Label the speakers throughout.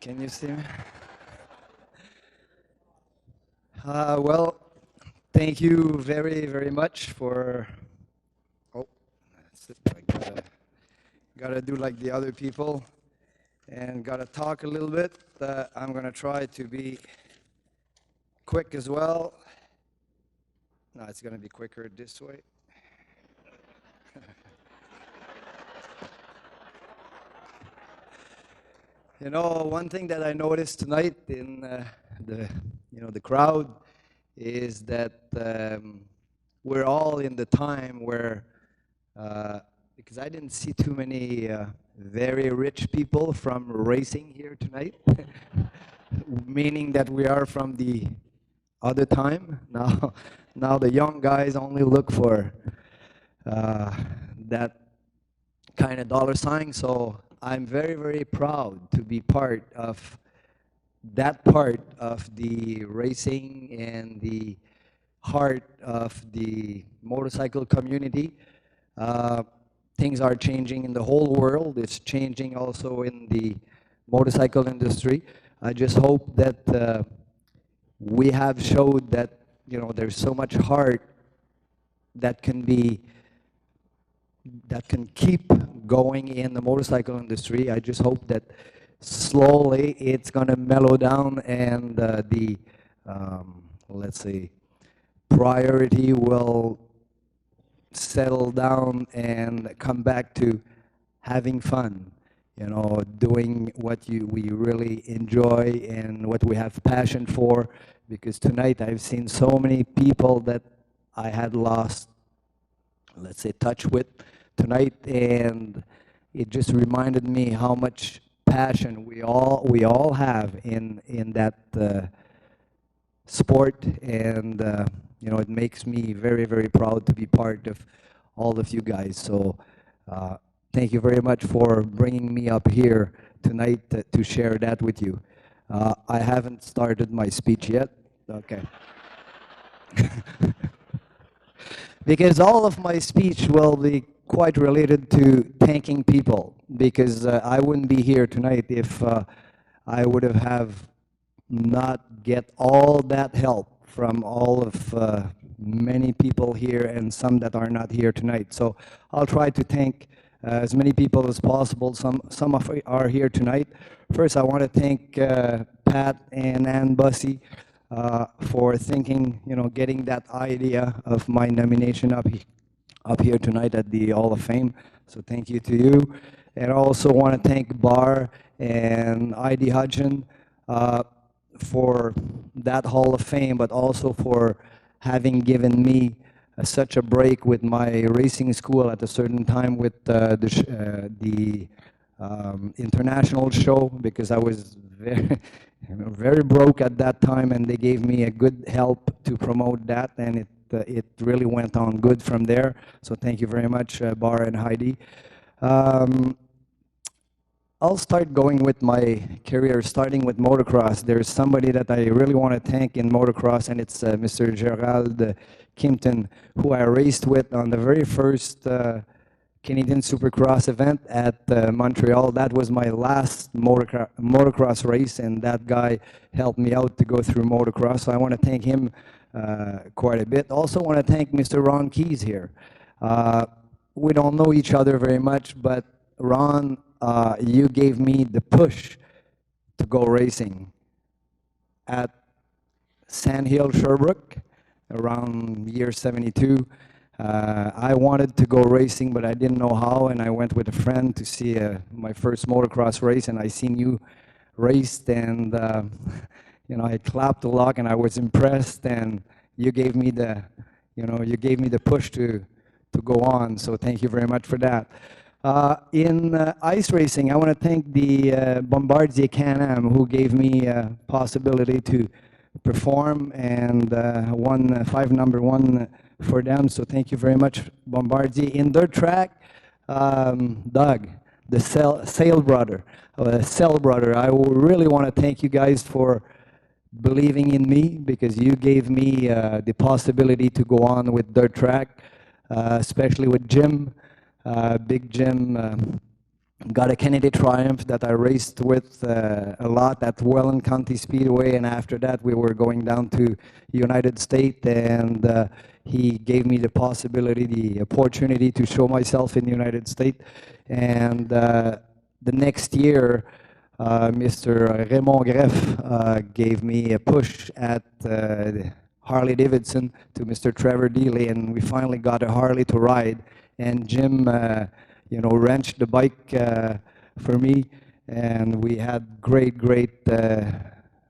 Speaker 1: Can you see me? Well, thank you very, very much for. Oh, that's it. I gotta do like the other people and gotta talk a little bit. I'm gonna try to be quick as well. No, it's gonna be quicker this way. You know, one thing that I noticed tonight in the crowd is that we're all in the time where, because I didn't see too many very rich people from racing here tonight, meaning that we are from the other time. Now the young guys only look for that kind of dollar sign. So I'm very, very proud to be part of that part of the racing and the heart of the motorcycle community. Uh, Things are changing in the whole world. It's changing also in the motorcycle industry. I just hope that we have showed that there's so much heart that can keep going in the motorcycle industry. I just hope that slowly it's going to mellow down and the let's say priority will settle down and come back to having fun, doing what we really enjoy and what we have passion for. Because tonight I've seen so many people that I had lost, let's say, touch with tonight, and it just reminded me how much passion we all have in that sport, and it makes me very, very proud to be part of all of you guys. So thank you very much for bringing me up here tonight to share that with you. I haven't started my speech yet. Okay. Because all of my speech will be quite related to thanking people, because I wouldn't be here tonight if I would have not get all that help from all of many people here and some that are not here tonight. So I'll try to thank as many people as possible. Some are here tonight. First, I want to thank Pat and Ann Bussey for thinking, getting that idea of my nomination up here tonight at the Hall of Fame. So thank you to you. And I also want to thank Bar and Heidi Hudson for that Hall of Fame, but also for having given me such a break with my racing school at a certain time with the international show, because I was very, very broke at that time, and they gave me a good help to promote that, and it really went on good from there. So thank you very much, Bar and Heidi. I'll start going with my career, starting with motocross. There's somebody that I really want to thank in motocross, and it's Mr. Gerald Kimpton, who I raced with on the very first Canadian Supercross event at Montreal. That was my last motocross race, and that guy helped me out to go through motocross. So I want to thank him quite a bit. Also want to thank Mr. Ron Keys here. We don't know each other very much, but Ron, you gave me the push to go racing at Sandhill, Sherbrooke, around year 72. I wanted to go racing, but I didn't know how, and I went with a friend to see my first motocross race, and I seen you raced, and I clapped a lot, and I was impressed, and you gave me the, you gave me the push to go on. So thank you very much for that. In ice racing, I want to thank the Bombardier Can-Am, who gave me a possibility to perform, and won #1 for them. So thank you very much, Bombardier. In dirt track, Doug, the Cell brother, I really want to thank you guys for believing in me, because you gave me the possibility to go on with dirt track, especially with Jim. Big Jim got a Kennedy Triumph that I raced with a lot at Welland County Speedway, and after that we were going down to United States, and he gave me the possibility, the opportunity to show myself in the United States. And the next year, Mr. Raymond Greff gave me a push at Harley Davidson to Mr. Trevor Dealey, and we finally got a Harley to ride. And Jim, wrenched the bike for me, and we had great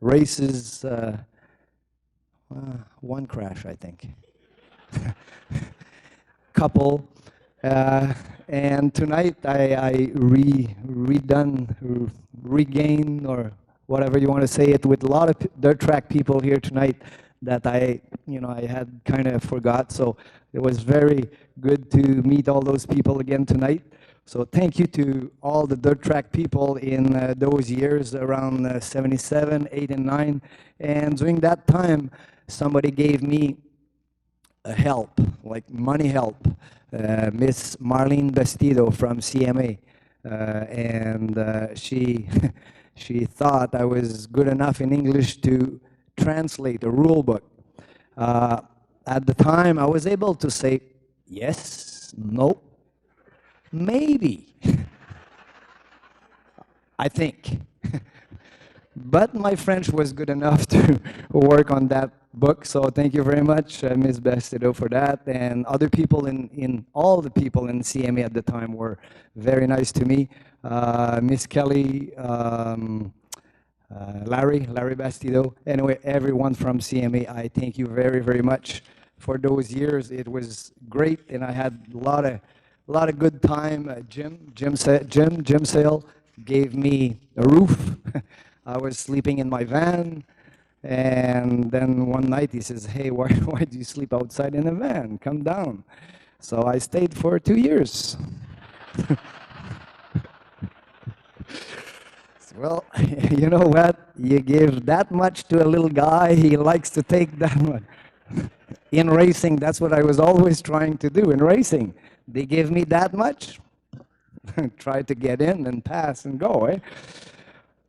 Speaker 1: races. One crash, I think. Couple. And tonight I regain, or whatever you want to say it, with a lot of dirt track people here tonight that I had kind of forgot. So it was very good to meet all those people again tonight. So thank you to all the dirt track people in those years around 77, 8, and 9. And during that time, somebody gave me a help, like money help, Miss Marlene Bastido from CMA. And she thought I was good enough in English to translate a rule book. At the time, I was able to say yes, no, maybe, I think. But my French was good enough to work on that book, so thank you very much, Ms. Bastido, for that. And other people all the people in CMA at the time were very nice to me. Miss Kelly, Larry Bastido. Anyway, everyone from CMA, I thank you very much for those years. It was great, and I had a lot of good time. Jim Sale gave me a roof. I was sleeping in my van, and then one night he says, "Hey, why do you sleep outside in a van? Come down." So I stayed for 2 years. Well, you know what? You give that much to a little guy, he likes to take that much. In racing, that's what I was always trying to do in racing. They give me that much, try to get in and pass and go, eh?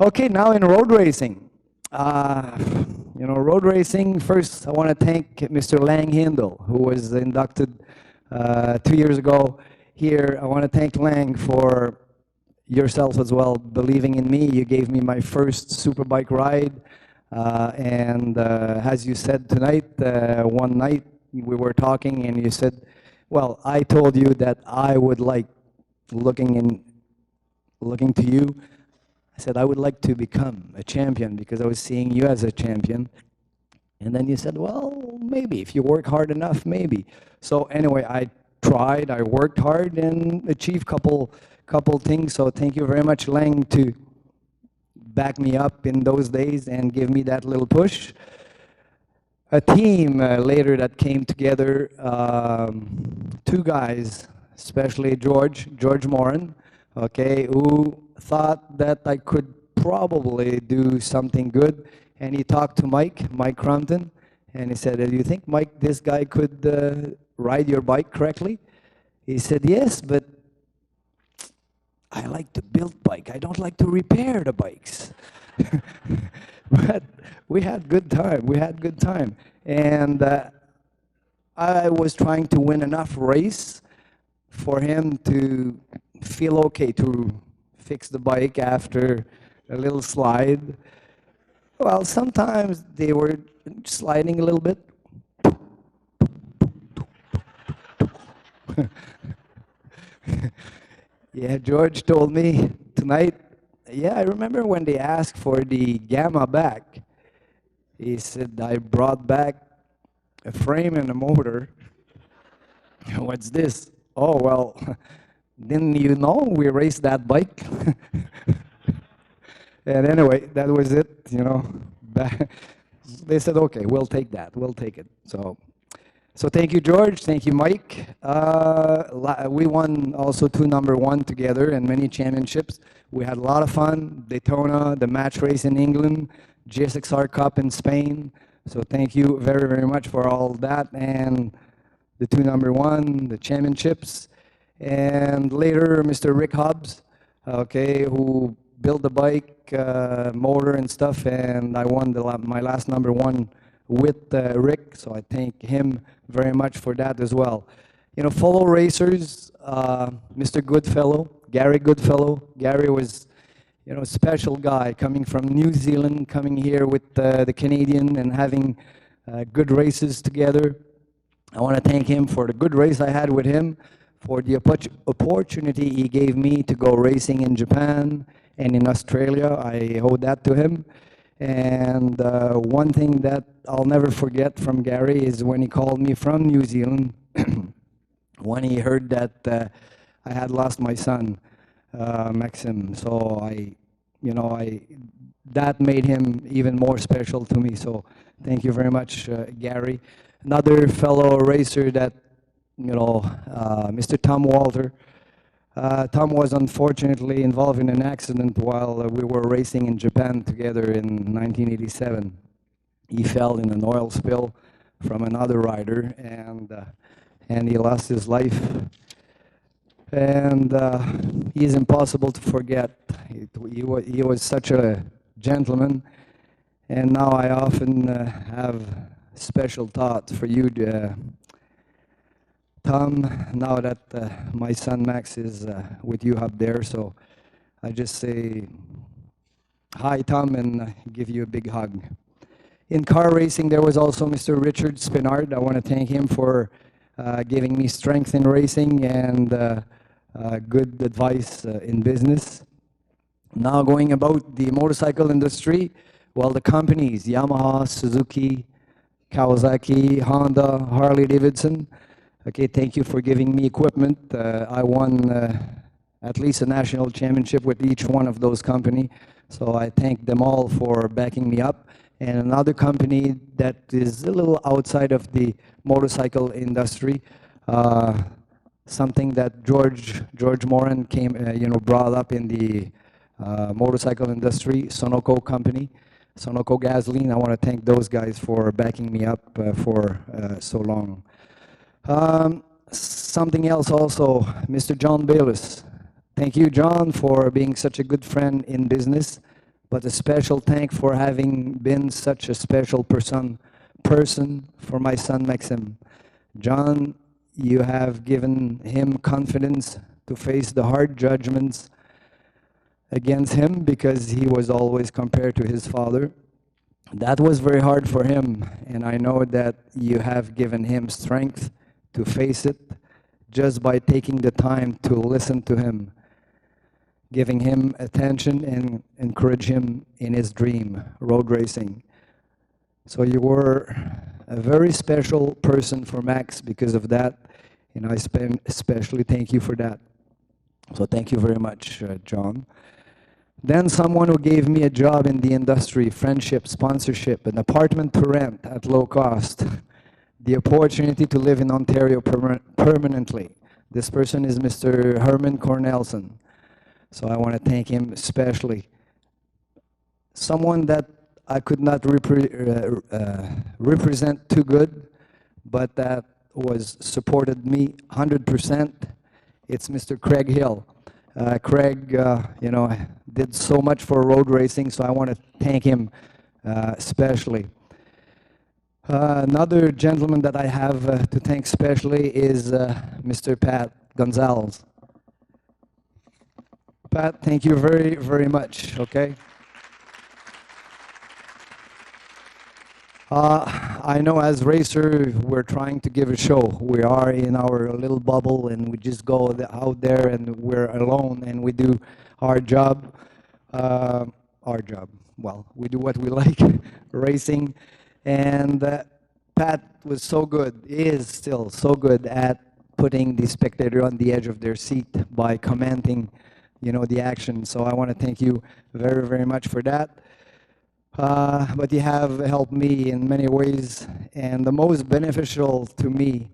Speaker 1: Okay, now in road racing. Road racing, first I want to thank Mr. Lang Hindle, who was inducted 2 years ago here. I want to thank Lang for yourself as well, believing in me. You gave me my first superbike ride, and as you said tonight, one night we were talking and you said, well, I told you that I would like, looking to you, I said I would like to become a champion because I was seeing you as a champion. And then you said, well, maybe, if you work hard enough, maybe. So anyway, I tried, I worked hard and achieved couple things. So thank you very much, Lang, to back me up in those days and give me that little push. A team later that came together, two guys, especially George Moran, okay, who thought that I could probably do something good. And he talked to Mike Crumpton, and he said, do you think, Mike, this guy could ride your bike correctly? He said, yes, but I like to build bike. I don't like to repair the bikes. But we had good time. And I was trying to win enough race for him to feel okay to fix the bike after a little slide. Well, sometimes they were sliding a little bit. Yeah, George told me tonight, yeah, I remember when they asked for the Gamma back. He said, I brought back a frame and a motor. What's this? Oh, well, didn't you know we raced that bike? And anyway, that was it, you know. They said, okay, we'll take that, we'll take it. So thank you, George, thank you, Mike. We won also 2 #1 together and many championships. We had a lot of fun, Daytona, the match race in England, GSXR Cup in Spain. So thank you very, very much for all that, and the 2 #1, the championships. And later, Mr. Rick Hobbs okay, who built the bike, motor and stuff, and I won my last number one with Rick, so I thank him very much for that as well. You know, fellow racers, Mr. Goodfellow, Gary Goodfellow. Gary was, you know, a special guy coming from New Zealand, coming here with the Canadian and having good races together. I want to thank him for the good race I had with him, for the opportunity he gave me to go racing in Japan and in Australia. I owe that to him. And one thing that I'll never forget from Gary is when he called me from New Zealand, when he heard that I had lost my son, Maxim. So that made him even more special to me. So thank you very much, Gary. Another fellow racer that, Mr. Tom Walter. Tom was unfortunately involved in an accident while we were racing in Japan together in 1987. He fell in an oil spill from another rider, and he lost his life. And he is impossible to forget. He was such a gentleman, and now I often have special thoughts for you, Tom, now that my son Max is with you up there. So I just say hi, Tom, and give you a big hug. In car racing, there was also Mr. Richard Spinard. I want to thank him for giving me strength in racing and good advice in business. Now going about the motorcycle industry, well, the companies, Yamaha, Suzuki, Kawasaki, Honda, Harley Davidson. Okay, thank you for giving me equipment. I won at least a national championship with each one of those companies. So I thank them all for backing me up. And another company that is a little outside of the motorcycle industry, something that George Moran brought up in the motorcycle industry, Sonoco company, Sonoco Gasoline. I want to thank those guys for backing me up for so long. Something else also, Mr. John Bayliss. Thank you, John, for being such a good friend in business, but a special thank for having been such a special person for my son Maxim. John, you have given him confidence to face the hard judgments against him because he was always compared to his father. That was very hard for him, and I know that you have given him strength to face it just by taking the time to listen to him, giving him attention and encourage him in his dream, road racing. So you were a very special person for Max because of that, and I especially thank you for that. So thank you very much, John. Then someone who gave me a job in the industry, friendship, sponsorship, an apartment to rent at low cost, the opportunity to live in Ontario permanently. This person is Mr. Herman Cornelson. So I want to thank him especially. Someone that I could not represent too good, but that was supported me 100%. It's Mr. Craig Hill. Craig, did so much for road racing, so I want to thank him especially. Another gentleman that I have to thank especially is Mr. Pat Gonzalez. Pat, thank you very, very much, okay? I know as racer, we're trying to give a show. We are in our little bubble and we just go out there and we're alone and we do our job. Well, we do what we like, racing. And Pat was so good, is still so good at putting the spectator on the edge of their seat by commenting, the action. So I want to thank you very, very much for that. But you have helped me in many ways, and the most beneficial to me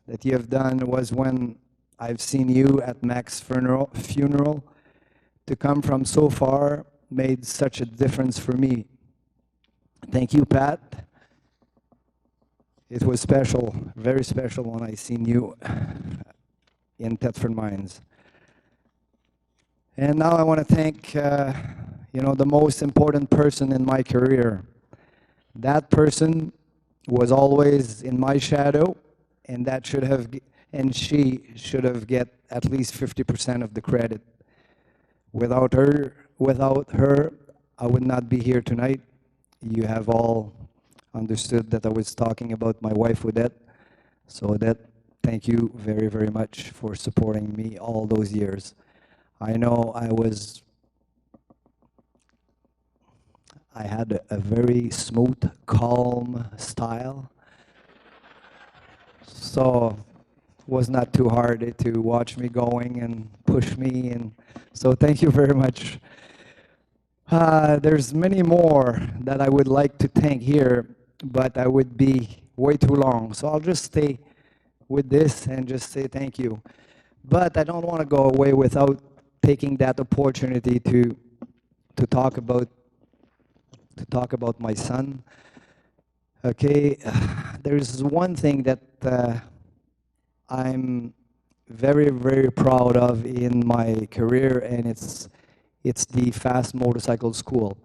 Speaker 1: that you have done was when I've seen you at Mac's funeral. To come from so far made such a difference for me. Thank you, Pat. It was special, very special when I seen you in Thetford Mines. And now I want to thank, the most important person in my career. That person was always in my shadow, and she should have get at least 50% of the credit. Without her, I would not be here tonight. You have all understood that I was talking about my wife, Odette. So Odette, thank you very, very much for supporting me all those years. I know I had a very smooth, calm style, so it was not too hard to watch me going and push me, and so thank you very much. There's many more that I would like to thank here, but I would be way too long, so I'll just stay with this and just say thank you. But I don't want to go away without taking that opportunity to talk about my son. Okay, there's one thing that I'm very, very proud of in my career, and it's the fast motorcycle school.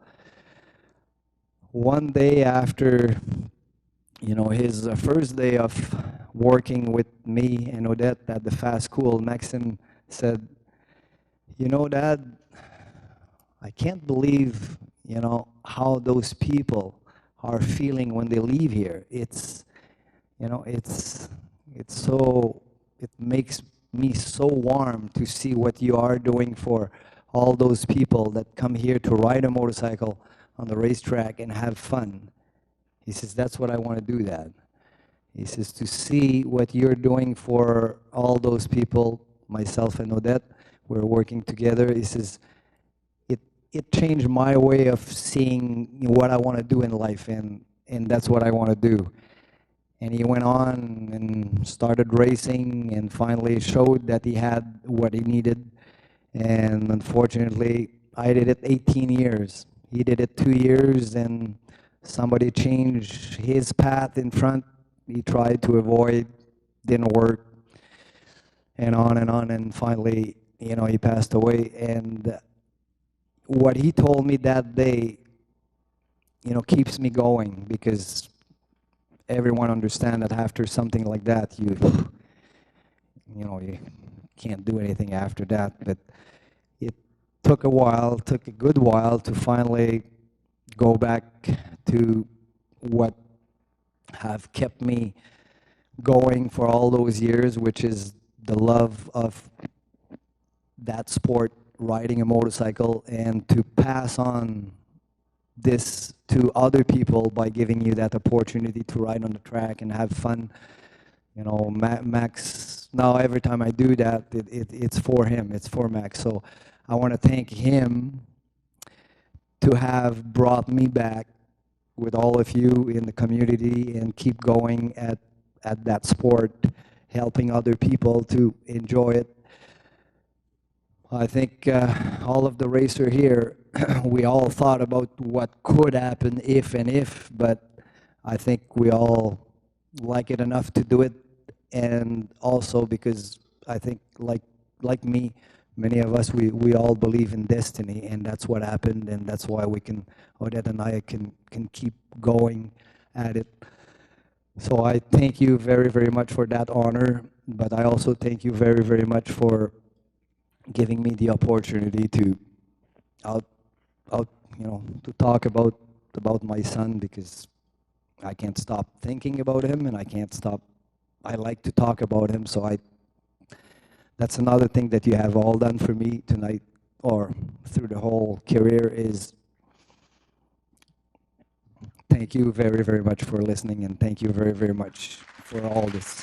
Speaker 1: One day after, his first day of working with me and Odette at the fast school, Maxim said, Dad, I can't believe, how those people are feeling when they leave here. It makes me so warm to see what you are doing for all those people that come here to ride a motorcycle on the racetrack and have fun. He says, that's what I want to do, Dad. He says, to see what you're doing for all those people, myself and Odette, we're working together. He says, it changed my way of seeing what I want to do in life, and that's what I want to do. And he went on and started racing and finally showed that he had what he needed. And unfortunately, I did it 18 years. He did it 2 years, and somebody changed his path in front. He tried to avoid, didn't work, and on, and finally, he passed away. And what he told me that day, keeps me going, because everyone understands that after something like that, you can't do anything after that. But it took a good while to finally go back to what have kept me going for all those years, which is the love of that sport, riding a motorcycle, and to pass on this to other people by giving you that opportunity to ride on the track and have fun. Max, now every time I do that, it's for him, it's for Max. So I want to thank him to have brought me back with all of you in the community and keep going at that sport, helping other people to enjoy it. I think all of the racer here, we all thought about what could happen if, but I think we all like it enough to do it, and also because I think like me, many of us, we all believe in destiny, and that's what happened, and that's why Odette and I can keep going at it. So I thank you very, very much for that honor, but I also thank you very, very much for giving me the opportunity to to talk about my son, because I can't stop thinking about him, and I like to talk about him. So that's another thing that you have all done for me tonight, or through the whole career, is thank you very, very much for listening, and thank you very, very much for all this.